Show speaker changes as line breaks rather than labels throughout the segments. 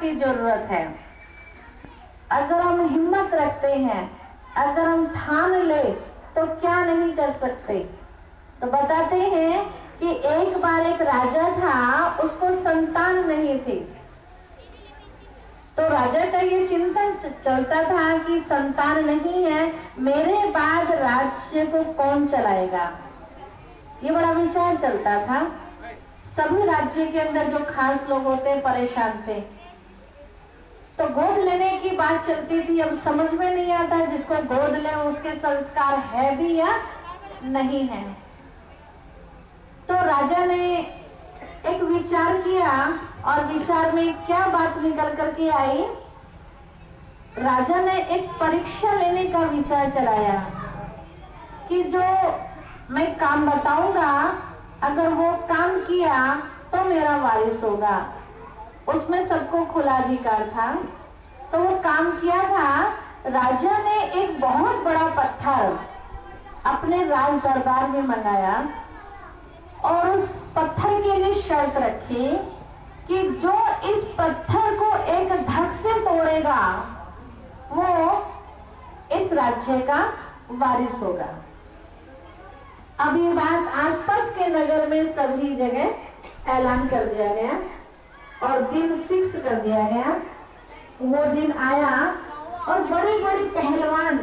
की जरूरत है। अगर हम हिम्मत रखते हैं, अगर हम ठान ले तो क्या नहीं कर सकते। तो बताते हैं कि एक बार एक राजा था, उसको संतान नहीं थी। तो राजा का ये चिंतन चलता था कि संतान नहीं है, मेरे बाद राज्य को कौन चलाएगा, ये बड़ा विचार चलता था। सभी राज्य के अंदर जो खास लोग होते परेशान थे, तो गोद लेने की बात चलती थी। अब समझ में नहीं आता जिसको गोद ले उसके संस्कार है भी या नहीं है। तो राजा ने एक विचार किया और विचार में क्या बात निकल करके आई, राजा ने एक परीक्षा लेने का विचार चलाया कि जो मैं काम बताऊंगा, अगर वो काम किया तो मेरा वारिस होगा। उसमें सबको खुला अधिकार था। तो वो काम किया था। राजा ने एक बहुत बड़ा पत्थर अपने राज दरबार में मंगाया और उस पत्थर के लिए शर्त रखी कि जो इस पत्थर को एक धक से तोड़ेगा वो इस राज्य का वारिस होगा। अब ये बात आसपास के नगर में सभी जगह ऐलान कर दिया गया और दिन फिक्स कर दिया गया। वो दिन आया और बड़े बड़े पहलवान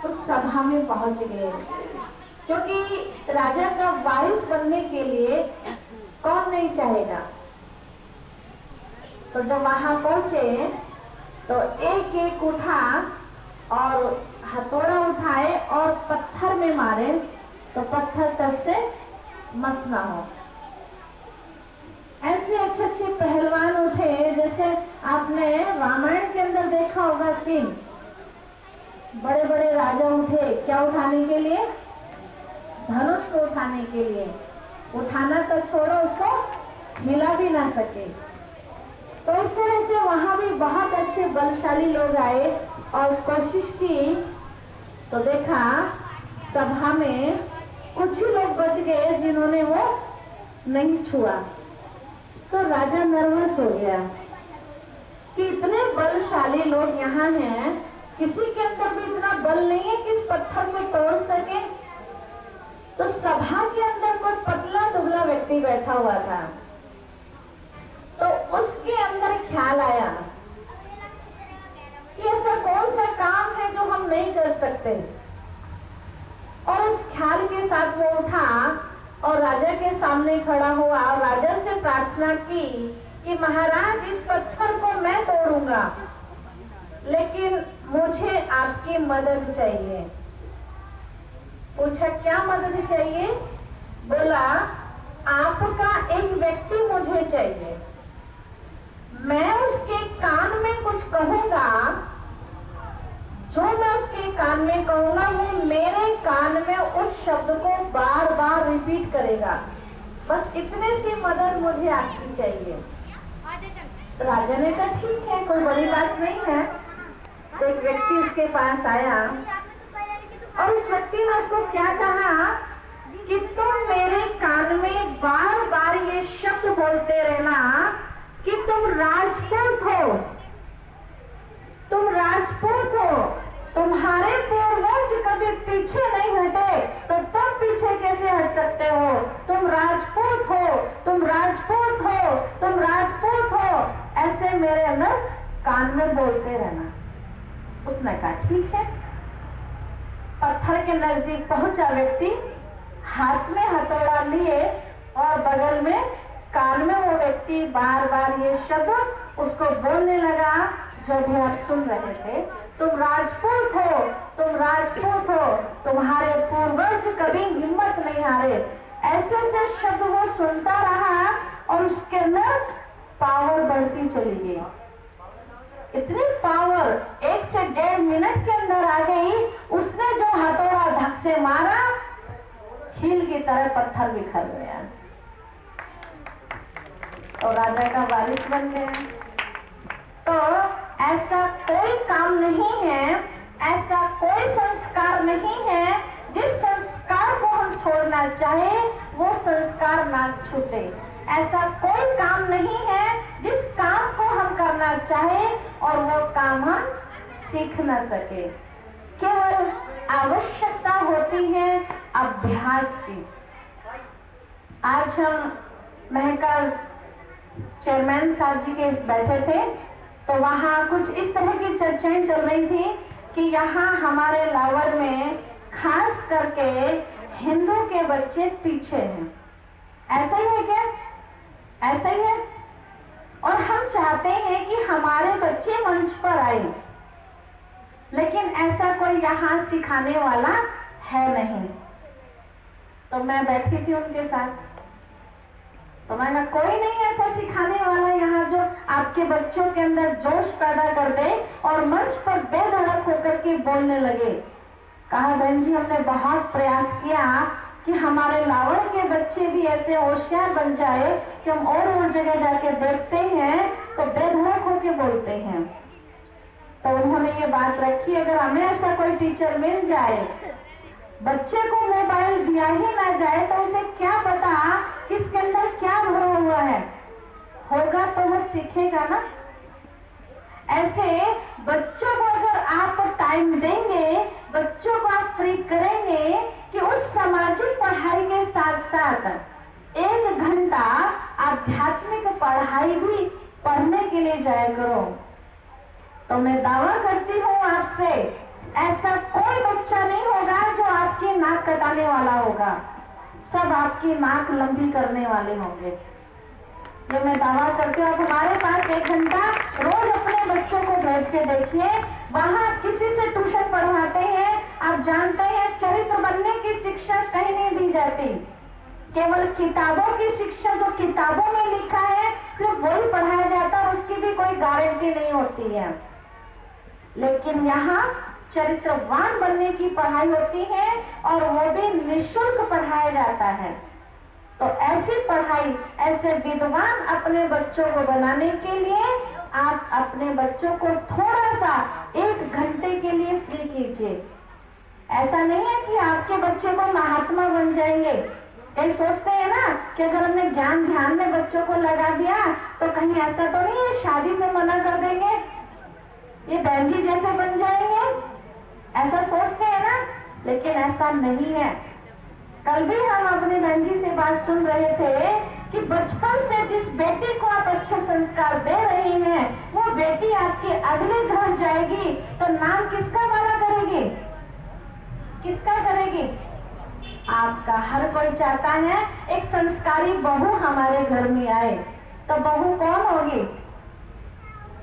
उस सभा में पहुंच गए, क्योंकि राजा का वारिस बनने के लिए कौन नहीं चाहेगा। तो जब वहां पहुंचे तो एक एक उठा और हथौड़ा उठाए और पत्थर में मारे तो पत्थर तक से मस ना हो। ऐसे अच्छे अच्छे पहलवान उठे, जैसे आपने रामायण के अंदर देखा होगा सीन। बड़े बड़े राजा उठे, क्या उठाने के लिए? धनुष को उठाने के लिए। उठाना तो छोड़ो, उसको हिला भी ना सके। तो इस तरह से वहां भी बहुत अच्छे बलशाली लोग आए और कोशिश की, तो देखा सभा में कुछ ही लोग बच गए जिन्होंने वो नहीं छुआ। तो राजा नर्वस हो गया कि इतने बलशाली लोग यहाँ हैं, किसी के अंदर भी इतना बल नहीं है कि इस पत्थर को तोड़ सके। तो सभा के अंदर कोई पतला दुबला व्यक्ति बैठा हुआ था। तो उसके अंदर ख्याल आया कि ऐसा कौन सा काम है जो हम नहीं कर सकते। और उस ख्याल के साथ वो उठा और राजा के सामने खड़ा हुआ और राजा से प्रार्थना की कि महाराज, इस पत्थर को मैं तोड़ूंगा, लेकिन मुझे आपकी मदद चाहिए। पूछा क्या मदद चाहिए? बोला आपका एक व्यक्ति मुझे चाहिए। मैं उसके कान में कुछ कहूंगा, जो मैं उसके कान में कहूंगा वो मेरे कान में उस शब्द को बार बार रिपीट करेगा। बस इतने सी मदद मुझे आपकी चाहिए। राजा ने कहा ठीक है, कोई बड़ी बात नहीं है। तो एक व्यक्ति उसके पास आया और उस व्यक्ति ने उसको क्या कहा कि तुम मेरे कान में बार बार ये शब्द बोलते रहना कि तुम राजपूत हो, तुम राजपूत हो, तुम्हारे पूर्वज कभी पीछे नहीं हटे, तो तुम पीछे कैसे हट सकते हो? तुम राजपूत हो, तुम राजपूत हो, तुम राजपूत हो, ऐसे मेरे अंदर कान में बोलते रहना। उसने कहा ठीक है। पत्थर के नजदीक पहुंचा व्यक्ति, हाथ में हथौड़ा लिए और बगल में कान में वो व्यक्ति बार बार ये शब्द उसको बोलने लगा जो भी आप सुन रहे थे। तुम राजपूत हो, तुम राजपूत हो, तुम्हारे पूर्वज कभी हिम्मत नहीं हारे। ऐसे ऐसे शब्द वो सुनता रहा और उसके अंदर पावर बढ़ती चली गई। इतनी पावर 1 से 1.5 मिनट के अंदर आ गई। उसने जो हथौड़ा धक से मारा, खील की तरह पत्थर बिखर गया और राजा का वारिस बन गया। तो ऐसा कोई काम नहीं है, ऐसा कोई संस्कार नहीं है जिस संस्कार को हम छोड़ना चाहे वो संस्कार ना छूटे। ऐसा कोई काम नहीं है जिस काम को हम करना चाहे और वो काम हम सीख न सके। केवल आवश्यकता होती है अभ्यास की। आज हम महकाल चेयरमैन साहब जी के बैठे थे तो वहां कुछ इस तरह की चर्चाएं चल रही थी कि यहाँ हमारे लावर में खास करके हिंदू के बच्चे पीछे हैं। ऐसा ही है क्या? ऐसा ही है। और हम चाहते हैं कि हमारे बच्चे मंच पर आए, लेकिन ऐसा कोई यहाँ सिखाने वाला है नहीं। तो मैं बैठी थी उनके साथ, तो मैंने कोई नहीं ऐसा सिखाने वाला यहाँ जो आपके बच्चों के अंदर जोश पैदा कर दे और मंच पर बेधड़क होकर के बोलने लगे। कहा बहन जी, हमने बहुत प्रयास किया कि हमारे लावर के बच्चे भी ऐसे होशियार बन जाए कि हम और जगह जाके देखते हैं तो बेधड़क होके बोलते हैं। तो उन्होंने ये बात रखी, अगर हमें ऐसा कोई टीचर मिल जाए, बच्चे को मोबाइल दिया ही ना जाए तो उसे क्या पता कि इसके अंदर क्या भरा हुआ है, होगा तो वो सीखेगा ना। ऐसे बच्चों को अगर आप टाइम देंगे, बच्चों को आप फ्री करेंगे कि उस सामाजिक पढ़ाई के साथ साथ 1 घंटा आध्यात्मिक पढ़ाई भी पढ़ने के लिए जाया करो, तो मैं दावा करती हूँ आपसे, ऐसा कोई बच्चा नहीं होगा जो आपकी नाक कटाने वाला होगा। सब आपकी नाक लंबी करने वाले होंगे। ये मैं दावा करती हूँ। आप हमारे पास 1 घंटा रोज अपने बच्चों को भेज के देखिए, वहां किसी से ट्यूशन पढ़वाते हैं। आप जानते हैं चरित्र बनने की शिक्षा कहीं नहीं दी जाती, केवल किताबों की शिक्षा जो किताबों में लिखा है सिर्फ वही पढ़ाया जाता है, उसकी भी कोई गारंटी नहीं होती है। लेकिन यहाँ चरित्रवान बनने की पढ़ाई होती है और वो भी निःशुल्क पढ़ाया जाता है। तो ऐसी पढ़ाई, ऐसे विद्वान अपने बच्चों को बनाने के लिए आप अपने बच्चों को थोड़ा सा 1 घंटे के लिए फ्री कीजिए। ऐसा नहीं है कि आपके बच्चे को महात्मा बन जाएंगे। कई सोचते हैं ना कि अगर हमने ज्ञान ध्यान में बच्चों को लगा दिया तो कहीं ऐसा तो नहीं है शादी से मना कर देंगे, ये बहन जी जैसे बन जाएंगे, ऐसा सोचते हैं ना। लेकिन ऐसा नहीं है। कल भी हम अपने बहन जी से बात सुन रहे थे कि बचपन से जिस बेटी को आप अच्छे संस्कार दे रही हैं, वो बेटी आपके अगले घर जाएगी तो नाम किसका वाला करेगी? किसका करेगी? आपका। हर कोई चाहता है एक संस्कारी बहू हमारे घर में आए। तो बहू कौन होगी?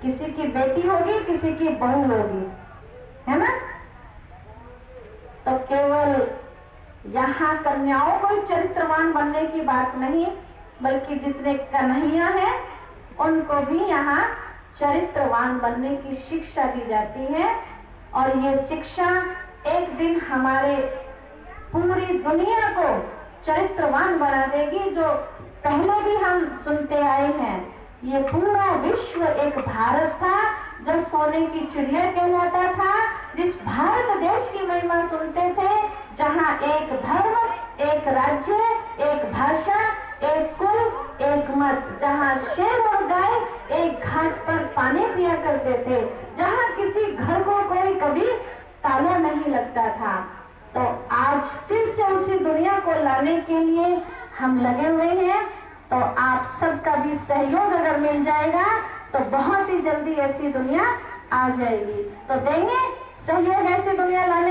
किसी की बेटी होगी, किसी की बहू होगी, है ना। तो केवल यहाँ कन्याओं को चरित्रवान बनने की बात नहीं, बल्कि जितने कन्हैया हैं उनको भी यहाँ चरित्रवान बनने की शिक्षा दी जाती है। और ये शिक्षा एक दिन हमारे पूरी दुनिया को चरित्रवान बना देगी। जो पहले भी हम सुनते आए हैं, ये पूरा विश्व एक भारत था जो सोने की चिड़िया कहलाता था, जिस भारत देश की महिमा सुनते थे, जहाँ एक धर्म, एक राज्य, एक भाषा, एक कुल, एक मत, जहाँ शेर और गाय एक घाट पर पानी पिया करते थे, जहाँ किसी घर को कोई कभी ताला नहीं लगता था। तो आज फिर से उसी दुनिया को लाने के लिए हम लगे हुए हैं। तो आप सबका भी सहयोग अगर मिल जाएगा तो बहुत ही जल्दी ऐसी दुनिया आ जाएगी। तो देंगे सहयोग ऐसी दुनिया लाने